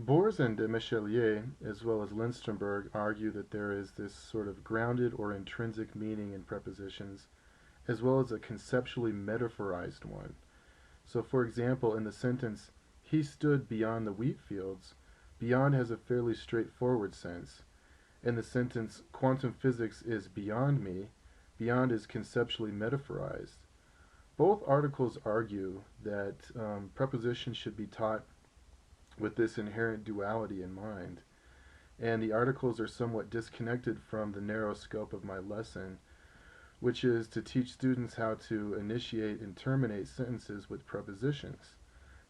Bors and de Michelier, as well as Lindstromberg, argue that there is this sort of grounded or intrinsic meaning in prepositions, as well as a conceptually metaphorized one. So, for example, in the sentence, he stood beyond the wheat fields, beyond has a fairly straightforward sense. In the sentence, quantum physics is beyond me, beyond is conceptually metaphorized. Both articles argue that prepositions should be taught with this inherent duality in mind, and the articles are somewhat disconnected from the narrow scope of my lesson, which is to teach students how to initiate and terminate sentences with prepositions.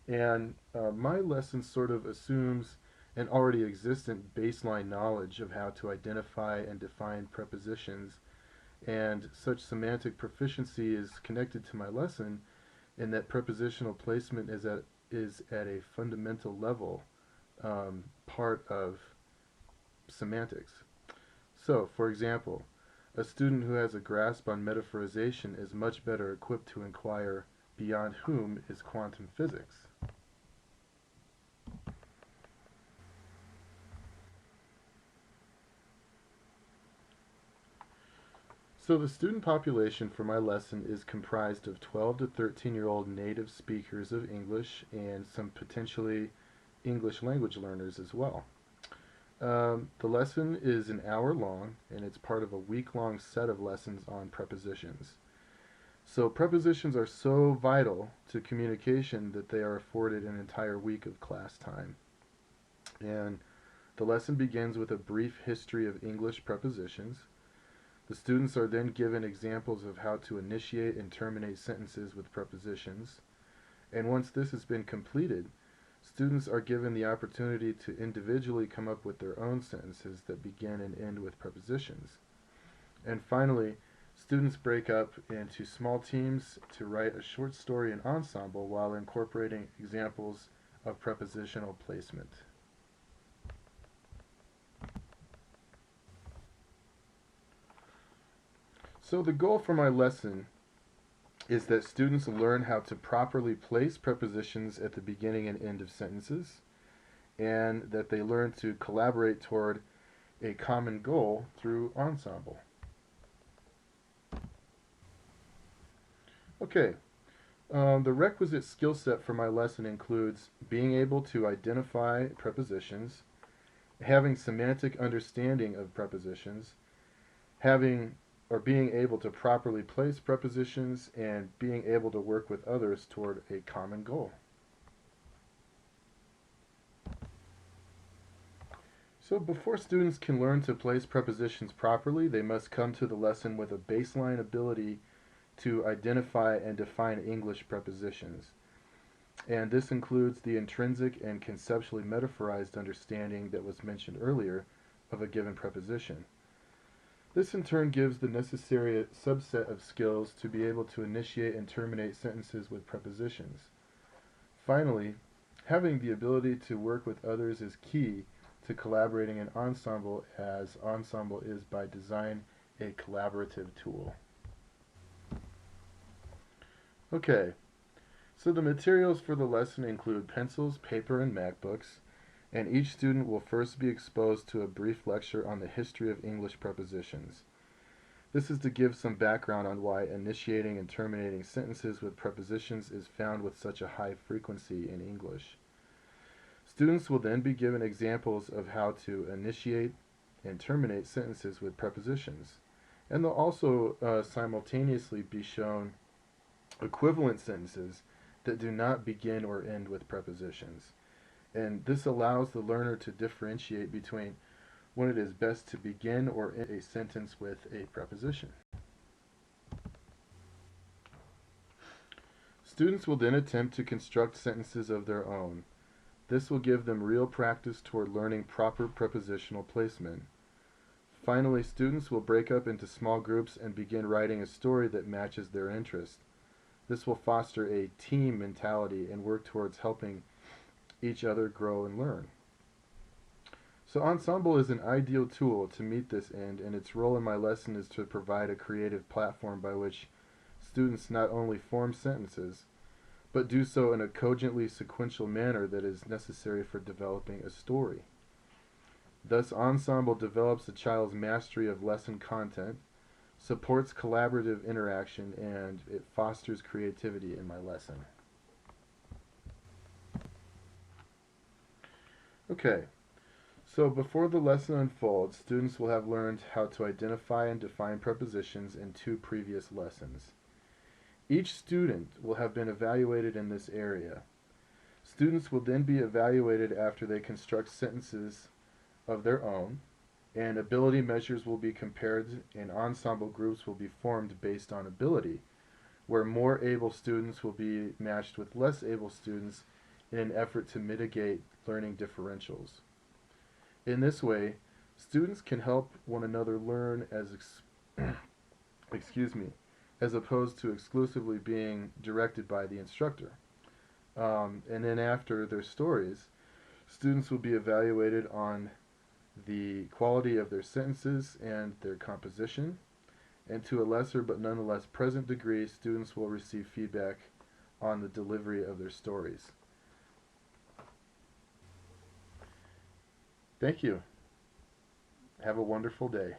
And my lesson sort of assumes an already existent baseline knowledge of how to identify and define prepositions, and such semantic proficiency is connected to my lesson in that prepositional placement is at a fundamental level part of semantics. So, for example, a student who has a grasp on metaphorization is much better equipped to inquire beyond whom is quantum physics. So the student population for my lesson is comprised of 12 to 13-year-old native speakers of English and some potentially English language learners as well. The lesson is an hour long, and it's part of a week-long set of lessons on prepositions. So prepositions are so vital to communication that they are afforded an entire week of class time. And the lesson begins with a brief history of English prepositions. The students are then given examples of how to initiate and terminate sentences with prepositions. And once this has been completed, students are given the opportunity to individually come up with their own sentences that begin and end with prepositions. And finally, students break up into small teams to write a short story in ensemble while incorporating examples of prepositional placement. So the goal for my lesson is that students learn how to properly place prepositions at the beginning and end of sentences, and that they learn to collaborate toward a common goal through ensemble. Okay, the requisite skill set for my lesson includes being able to identify prepositions, having semantic understanding of prepositions, having or being able to properly place prepositions, and being able to work with others toward a common goal. So before students can learn to place prepositions properly, they must come to the lesson with a baseline ability to identify and define English prepositions. And this includes the intrinsic and conceptually metaphorized understanding that was mentioned earlier of a given preposition. This in turn gives the necessary subset of skills to be able to initiate and terminate sentences with prepositions. Finally, having the ability to work with others is key to collaborating in ensemble, as ensemble is by design a collaborative tool. Okay, so the materials for the lesson include pencils, paper, and MacBooks, and each student will first be exposed to a brief lecture on the history of English prepositions. This is to give some background on why initiating and terminating sentences with prepositions is found with such a high frequency in English. Students will then be given examples of how to initiate and terminate sentences with prepositions, and they'll also simultaneously be shown equivalent sentences that do not begin or end with prepositions. And this allows the learner to differentiate between when it is best to begin or end a sentence with a preposition. Students will then attempt to construct sentences of their own. This will give them real practice toward learning proper prepositional placement. Finally, students will break up into small groups and begin writing a story that matches their interest. This will foster a team mentality and work towards helping each other grow and learn. So ensemble is an ideal tool to meet this end, and its role in my lesson is to provide a creative platform by which students not only form sentences, but do so in a cogently sequential manner that is necessary for developing a story. Thus, ensemble develops a child's mastery of lesson content, supports collaborative interaction, and it fosters creativity in my lesson. Okay, so before the lesson unfolds, students will have learned how to identify and define prepositions in 2 previous lessons. Each student will have been evaluated in this area. Students will then be evaluated after they construct sentences of their own, and ability measures will be compared, and ensemble groups will be formed based on ability, where more able students will be matched with less able students in an effort to mitigate learning differentials. In this way, students can help one another learn excuse me, as opposed to exclusively being directed by the instructor. And then after their stories, students will be evaluated on the quality of their sentences and their composition, and to a lesser but nonetheless present degree, students will receive feedback on the delivery of their stories. Thank you. Have a wonderful day.